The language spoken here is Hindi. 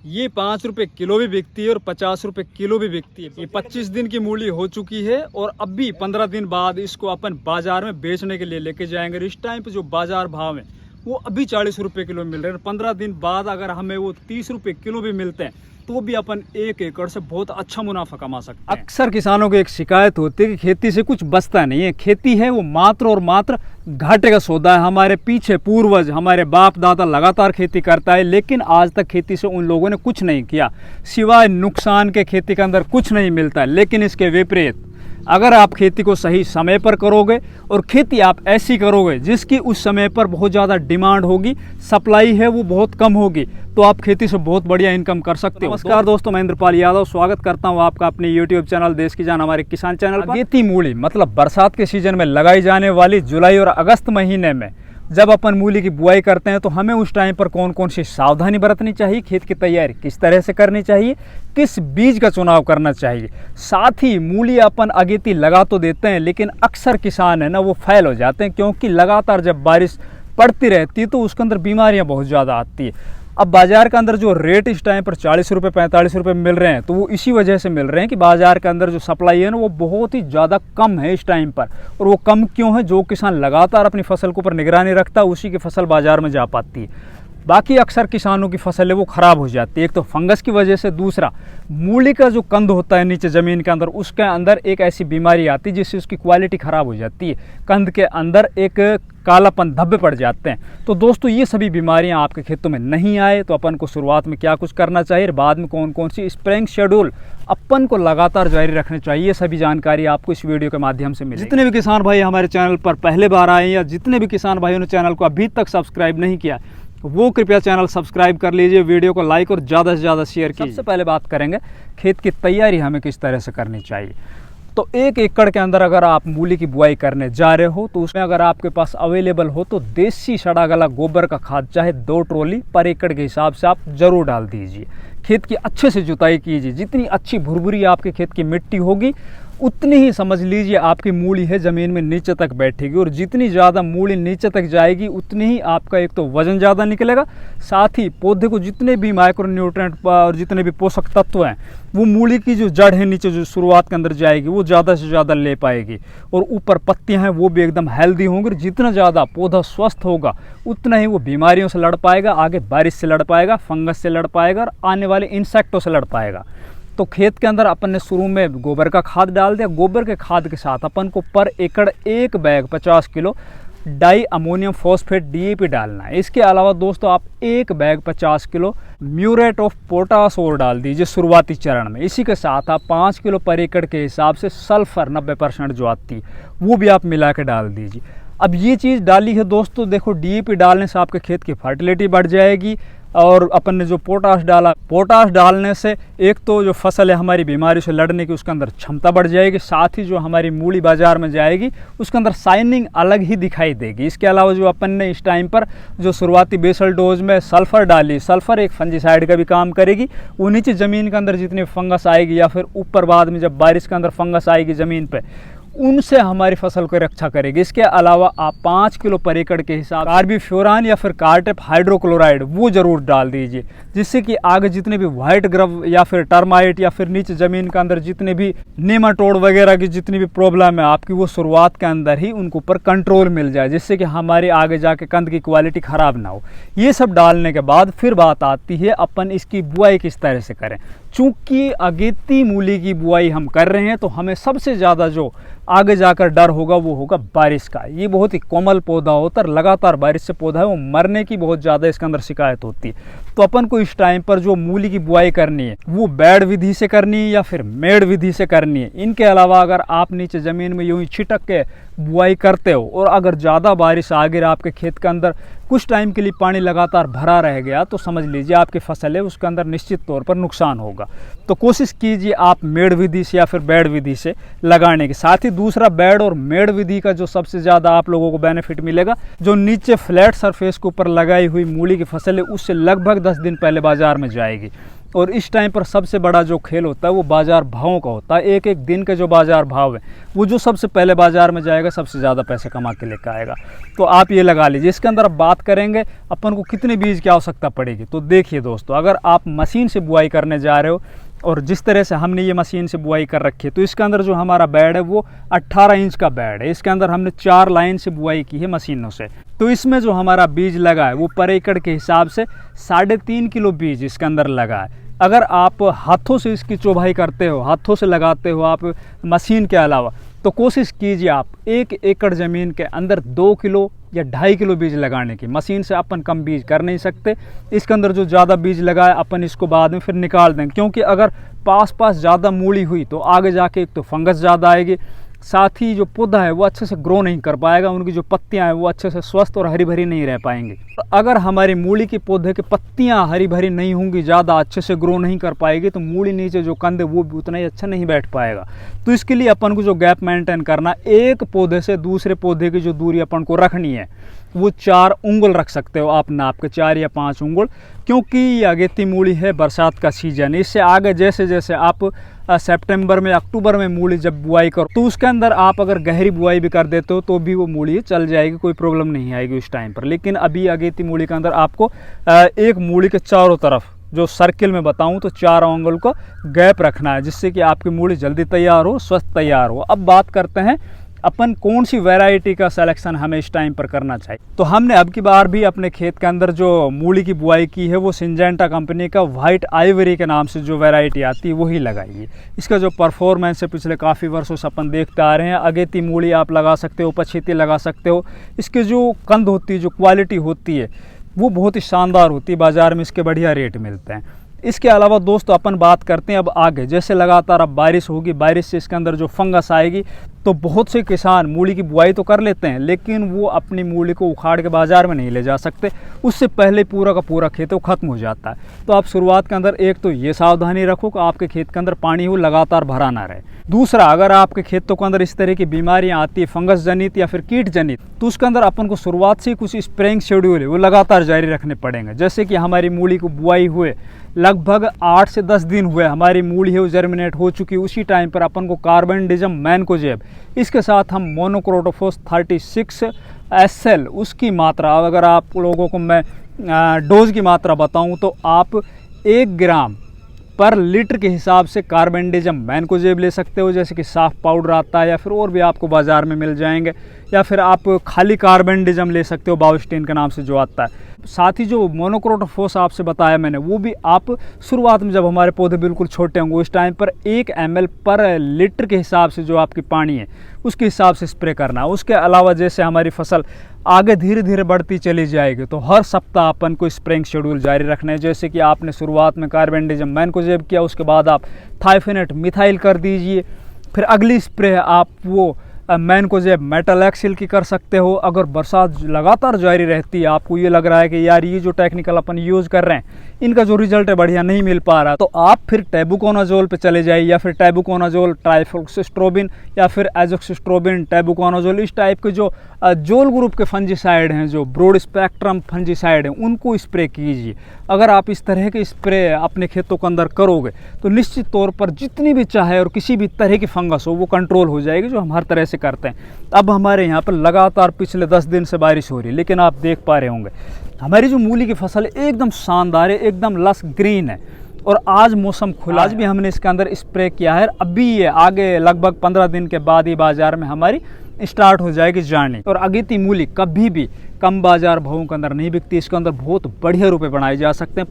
ये 5 रुपए किलो भी बिकती है और 50 रुपए किलो भी बिकती है। ये 25 दिन की मूली हो चुकी है और अभी 15 दिन बाद इसको अपन बाजार में बेचने के लिए लेके जाएंगे। इस टाइम पे जो बाजार भाव है वो अभी 40 रुपए किलो मिल रहे हैं। 15 दिन बाद अगर हमें वो 30 रुपए किलो भी मिलते हैं तो भी अपन 1 एकड़ से बहुत अच्छा मुनाफा कमा सकते हैं। अक्सर किसानों को एक शिकायत होती है कि खेती से कुछ बचता नहीं है। खेती है वो मात्र और मात्र घाटे का सौदा है। हमारे पीछे पूर्वज, हमारे बाप दादा लगातार खेती करता है, लेकिन आज तक खेती से उन लोगों ने कुछ नहीं किया सिवाय नुकसान के। खेती के अंदर कुछ नहीं मिलता है। लेकिन इसके विपरीत अगर आप खेती को सही समय पर करोगे और खेती आप ऐसी करोगे जिसकी उस समय पर बहुत ज़्यादा डिमांड होगी, सप्लाई है वो बहुत कम होगी, तो आप खेती से बहुत बढ़िया इनकम कर सकते हो। नमस्कार दोस्तों, मैं इंद्रपाल यादव स्वागत करता हूं आपका अपने YouTube चैनल देश की जान हमारे किसान चैनल पर। अगेती मूली मतलब बरसात के सीजन में लगाई जाने वाली जुलाई और अगस्त महीने में जब अपन मूली की बुआई करते हैं तो हमें उस टाइम पर कौन कौन सी सावधानी बरतनी चाहिए, खेत की तैयारी किस तरह से करनी चाहिए, किस बीज का चुनाव करना चाहिए। साथ ही मूली अपन अगेती लगा तो देते हैं लेकिन अक्सर किसान है ना वो फेल हो जाते हैं, क्योंकि लगातार जब बारिश पड़ती रहती है तो उसके अंदर बीमारियां बहुत ज़्यादा आती है। अब बाज़ार के अंदर जो रेट इस टाइम पर 40 रुपये 45 रुपये मिल रहे हैं तो वो इसी वजह से मिल रहे हैं कि बाज़ार के अंदर जो सप्लाई है ना वो बहुत ही ज़्यादा कम है इस टाइम पर। और वो कम क्यों है? जो किसान लगातार अपनी फसल के ऊपर निगरानी रखता है उसी की फसल बाज़ार में जा पाती है। बाकी अक्सर किसानों की फसल है वो ख़राब हो जाती है, एक तो फंगस की वजह से, दूसरा मूली का जो कंद होता है नीचे ज़मीन के अंदर उसके अंदर एक ऐसी बीमारी आती है जिससे उसकी क्वालिटी ख़राब हो जाती है। कंद के अंदर एक कालापन धब्बे पड़ जाते हैं। तो दोस्तों ये सभी बीमारियां आपके खेतों में नहीं आए तो अपन को शुरुआत में क्या कुछ करना चाहिए, बाद में कौन कौन सी स्प्रेइंग शेड्यूल अपन को लगातार जारी रखने चाहिए, सभी जानकारी आपको इस वीडियो के माध्यम से मिलेगी। जितने भी किसान भाई हमारे चैनल पर पहले बार आए या जितने भी किसान भाइयों ने चैनल को अभी तक सब्सक्राइब नहीं किया वो कृपया चैनल सब्सक्राइब कर लीजिए, वीडियो को लाइक और ज़्यादा से ज़्यादा शेयर कीजिए। सबसे पहले बात करेंगे खेत की तैयारी हमें किस तरह से करनी चाहिए। तो 1 एकड़ के अंदर अगर आप मूली की बुआई करने जा रहे हो तो उसमें अगर आपके पास अवेलेबल हो तो देसी सड़ा गला गोबर का खाद चाहे 2 ट्रॉली पर एकड़ के हिसाब से आप जरूर डाल दीजिए। खेत की अच्छे से जुताई कीजिए। जितनी अच्छी भुरभुरी आपके खेत की मिट्टी होगी उतनी ही समझ लीजिए आपकी मूली है ज़मीन में नीचे तक बैठेगी, और जितनी ज़्यादा मूली नीचे तक जाएगी उतनी ही आपका एक तो वज़न ज़्यादा निकलेगा, साथ ही पौधे को जितने भी माइक्रो न्यूट्रिएंट और जितने भी पोषक तत्व हैं वो मूली की जो जड़ है नीचे जो शुरुआत के अंदर जाएगी वो ज़्यादा से ज़्यादा ले पाएगी, और ऊपर पत्तियाँ हैं वो भी एकदम हेल्दी होंगी। और जितना ज़्यादा पौधा स्वस्थ होगा उतना ही वो बीमारियों से लड़ पाएगा, आगे बारिश से लड़ पाएगा, फंगस से लड़ पाएगा और आने वाले इंसेक्टों से लड़ पाएगा। तो खेत के अंदर अपन ने शुरू में गोबर का खाद डाल दिया। गोबर के खाद के साथ अपन को पर एकड़ 1 bag 50 kilo di ammonium phosphate DAP डालना है। इसके अलावा दोस्तों आप 1 bag 50 kilo muriate of potash और डाल दीजिए शुरुआती चरण में। इसी के साथ आप 5 किलो पर एकड़ के हिसाब से सल्फर 90% जो आती है वो भी आप मिला के डाल दीजिए। अब ये चीज़ डाली है दोस्तों, देखो DAP डालने से आपके खेत की फर्टिलिटी बढ़ जाएगी, और अपन ने जो पोटाश डाला, पोटाश डालने से एक तो जो फसल है हमारी बीमारी से लड़ने की उसके अंदर क्षमता बढ़ जाएगी, साथ ही जो हमारी मूली बाजार में जाएगी उसके अंदर शाइनिंग अलग ही दिखाई देगी। इसके अलावा जो अपन ने इस टाइम पर जो शुरुआती बेसल डोज में सल्फ़र डाली, सल्फ़र एक फंजीसाइड का भी काम करेगी। वो नीचे ज़मीन के अंदर जितनी फंगस आएगी या फिर ऊपर बाद में जब बारिश के अंदर फंगस आएगी ज़मीन पर, उनसे हमारी फसल को रक्षा करेगी। इसके अलावा आप 5 किलो पर एकड़ के हिसाब कार्बीफ्यूरान या फिर कार्टेप हाइड्रोक्लोराइड वो जरूर डाल दीजिए, जिससे कि आगे जितने भी व्हाइट ग्रब या फिर टर्माइट या फिर नीचे ज़मीन के अंदर जितने भी नेमाटोड वगैरह की जितनी भी प्रॉब्लम है आपकी वो शुरुआत के अंदर ही उनको ऊपर कंट्रोल मिल जाए, जिससे कि हमारी आगे जाके कंद की क्वालिटी ख़राब ना हो। ये सब डालने के बाद फिर बात आती है अपन इसकी बुआई किस तरह से करें। चूँकि अगेती मूली की बुआई हम कर रहे हैं तो हमें सबसे ज़्यादा जो आगे जाकर डर होगा वो होगा बारिश का। ये बहुत ही कोमल पौधा होता है, लगातार बारिश से पौधा है वो मरने की बहुत ज़्यादा इसके अंदर शिकायत होती है। तो अपन को इस टाइम पर जो मूली की बुआई करनी है वो बेड विधि से करनी है या फिर मेड़ विधि से करनी है। इनके अलावा अगर आप नीचे ज़मीन में यूँ ही छिटक के बुआई करते हो और अगर ज़्यादा बारिश आ गई आपके खेत के अंदर कुछ टाइम के लिए पानी लगातार भरा रह गया तो समझ लीजिए आपकी फसल है उसके अंदर निश्चित तौर पर नुकसान होगा। तो कोशिश कीजिए आप मेड़ विधि से या फिर बेड विधि से लगाने की। साथ ही दूसरा बेड और मेड़ विधि का जो सबसे ज़्यादा आप लोगों को बेनिफिट मिलेगा, जो नीचे फ्लैट सरफेस के ऊपर लगाई हुई मूली की फसल है उससे लगभग 10 दिन पहले बाजार में जाएगी। और इस टाइम पर सबसे बड़ा जो खेल होता है वो बाज़ार भावों का होता है। एक एक दिन के जो बाज़ार भाव है वो जो सबसे पहले बाज़ार में जाएगा सबसे ज़्यादा पैसे कमा के लेकर आएगा। तो आप ये लगा लीजिए। इसके अंदर अब बात करेंगे अपन को कितने बीज की आवश्यकता पड़ेगी। तो देखिए दोस्तों, अगर आप मशीन से बुआई करने जा रहे हो और जिस तरह से हमने ये मशीन से बुआई कर रखी है, तो इसके अंदर जो हमारा बेड है वो 18 इंच का बेड है। इसके अंदर हमने 4 लाइन से बुआई की है मशीनों से। तो इसमें जो हमारा बीज लगा है वो पर एकड़ के हिसाब से 3.5 किलो बीज इसके अंदर लगा है। अगर आप हाथों से इसकी चौभाई करते हो, हाथों से लगाते हो आप मशीन के अलावा, तो कोशिश कीजिए आप 1 एकड़ ज़मीन के अंदर 2 किलो या 2.5 किलो बीज लगाने की। मशीन से अपन कम बीज कर नहीं सकते। इसके अंदर जो ज़्यादा बीज लगा है अपन इसको बाद में फिर निकाल देंगे, क्योंकि अगर पास पास ज़्यादा मूली हुई तो आगे जाके एक तो फंगस ज़्यादा आएगी, साथ ही जो पौधा है वो अच्छे से ग्रो नहीं कर पाएगा, उनकी जो पत्तियां हैं वो अच्छे से स्वस्थ और हरी भरी नहीं रह पाएंगी। अगर हमारी मूली के पौधे की पत्तियां हरी भरी नहीं होंगी, ज़्यादा अच्छे से ग्रो नहीं कर पाएगी, तो मूली नीचे जो कंद है वो भी उतना ही अच्छा नहीं बैठ पाएगा। तो इसके लिए अपन को जो गैप मेंटेन करना, एक पौधे से दूसरे पौधे की जो दूरी अपन को रखनी है वो 4 उंगल रख सकते हो आप नाप के, 4 या 5 उंगल, क्योंकि ये अगेती मूली है, बरसात का सीजन। इससे आगे जैसे जैसे आप सितंबर में अक्टूबर में मूली जब बुआई करो तो उसके अंदर आप अगर गहरी बुआई भी कर देते हो तो भी वो मूली चल जाएगी, कोई प्रॉब्लम नहीं आएगी उस टाइम पर। लेकिन अभी अगेती मूली के अंदर आपको एक मूली के चारों तरफ जो सर्किल में बताऊं तो 4 उंगल का गैप रखना है, जिससे कि आपकी मूली जल्दी तैयार हो, स्वस्थ तैयार हो। अब बात करते हैं अपन कौन सी वैरायटी का सिलेक्शन हमें इस टाइम पर करना चाहिए। तो हमने अब की बार भी अपने खेत के अंदर जो मूली की बुआई की है वो सिंजेंटा कंपनी का वाइट आइवरी के नाम से जो वैरायटी आती है वही लगाई है। इसका जो परफॉर्मेंस है पिछले काफ़ी वर्षों से अपन देखते आ रहे हैं। अगेती मूली आप लगा सकते हो, पछेती लगा सकते हो। इसके जो कंद होती है, जो क्वालिटी होती है वो बहुत ही शानदार होती है, बाज़ार में इसके बढ़िया रेट मिलते हैं। इसके अलावा दोस्तों अपन बात करते हैं अब आगे, जैसे लगातार अब बारिश होगी, बारिश से इसके अंदर जो फंगस आएगी, तो बहुत से किसान मूली की बुआई तो कर लेते हैं लेकिन वो अपनी मूली को उखाड़ के बाज़ार में नहीं ले जा सकते, उससे पहले पूरा का पूरा खेत वो ख़त्म हो जाता है। तो आप शुरुआत के अंदर एक तो ये सावधानी रखो कि आपके खेत के अंदर पानी हो लगातार भरा ना रहे। दूसरा, अगर आपके खेतों के अंदर इस तरह की बीमारियां आती है फंगस जनित या फिर कीट जनित, तो उसके अंदर अपन को शुरुआत से कुछ स्प्रेइंग शेड्यूल है वो लगातार जारी रखने पड़ेंगे। जैसे कि हमारी मूली को बुआई हुए लगभग 8 से 10 दिन हुए, हमारी मूली है वो जर्मिनेट हो चुकी, उसी टाइम पर अपन को कार्बेंडिज्म मैनकोजेब, इसके साथ हम मोनोक्रोटोफॉस 36 SL उसकी मात्रा, अगर आप लोगों को मैं डोज की मात्रा बताऊं तो आप 1 ग्राम पर लीटर के हिसाब से कार्बेंडिज्म मैनकोजेब ले सकते हो, जैसे कि साफ पाउडर आता है या फिर और भी आपको बाज़ार में मिल जाएंगे, या फिर आप खाली कार्बेंडिज्म ले सकते हो बायोस्टीन के नाम से जो आता है। साथ ही जो मोनोक्रोटोफॉस आपसे बताया मैंने वो भी आप शुरुआत में जब हमारे पौधे बिल्कुल छोटे होंगे उस टाइम पर 1 ml पर लीटर के हिसाब से जो आपकी पानी है उसके हिसाब से स्प्रे करना है। उसके अलावा जैसे हमारी फसल आगे धीरे धीरे बढ़ती चली जाएगी तो हर सप्ताह अपन को स्प्रेइंग शेड्यूल जारी रखना है। जैसे कि आपने शुरुआत में कार्बेंडिज्म मैनकोजेब किया, उसके बाद आप थाइफेनेट मिथाइल कर दीजिए, फिर अगली स्प्रे आप वो मैनकोजेब मेटल एक्सिल की कर सकते हो। अगर बरसात लगातार जारी रहती है, आपको ये लग रहा है कि यार ये जो टेक्निकल अपन यूज़ कर रहे हैं इनका जो रिजल्ट है बढ़िया नहीं मिल पा रहा, तो आप फिर टैबुकोनाजोल पे चले जाइए, या फिर टैबुकोनाजोल ट्राइफ्लॉक्सिस्ट्रोबिन या फिर एजोक्सिस्ट्रोबिन टैबुकोनाजोल, इस टाइप के जो जोल ग्रुप के फंजीसाइड हैं, जो ब्रॉड स्पेक्ट्रम फंजीसाइड हैं, उनको स्प्रे कीजिए। अगर आप इस तरह के स्प्रे अपने खेतों के अंदर करोगे तो निश्चित तौर पर जितनी भी चाहे और किसी भी तरह की फंगस हो वो कंट्रोल हो जाएगी, जो हम हर तरह से करते हैं। अब हमारे यहाँ पर लगातार पिछले 10 दिन से बारिश हो रही है, लेकिन आप देख पा रहे होंगे हमारी जो मूली की फसल है एकदम शानदार है, एकदम लस ग्रीन है। और आज मौसम खुला, आज भी हमने इसके अंदर स्प्रे किया है। अभी ये आगे लगभग 15 दिन के बाद ही बाजार में हमारी स्टार्ट हो जाएगी जानी। और अगेती मूली कभी भी कम बाजार भावों के अंदर नहीं बिकती, इसके अंदर बहुत बढ़िया रुपए बनाए जा सकते हैं।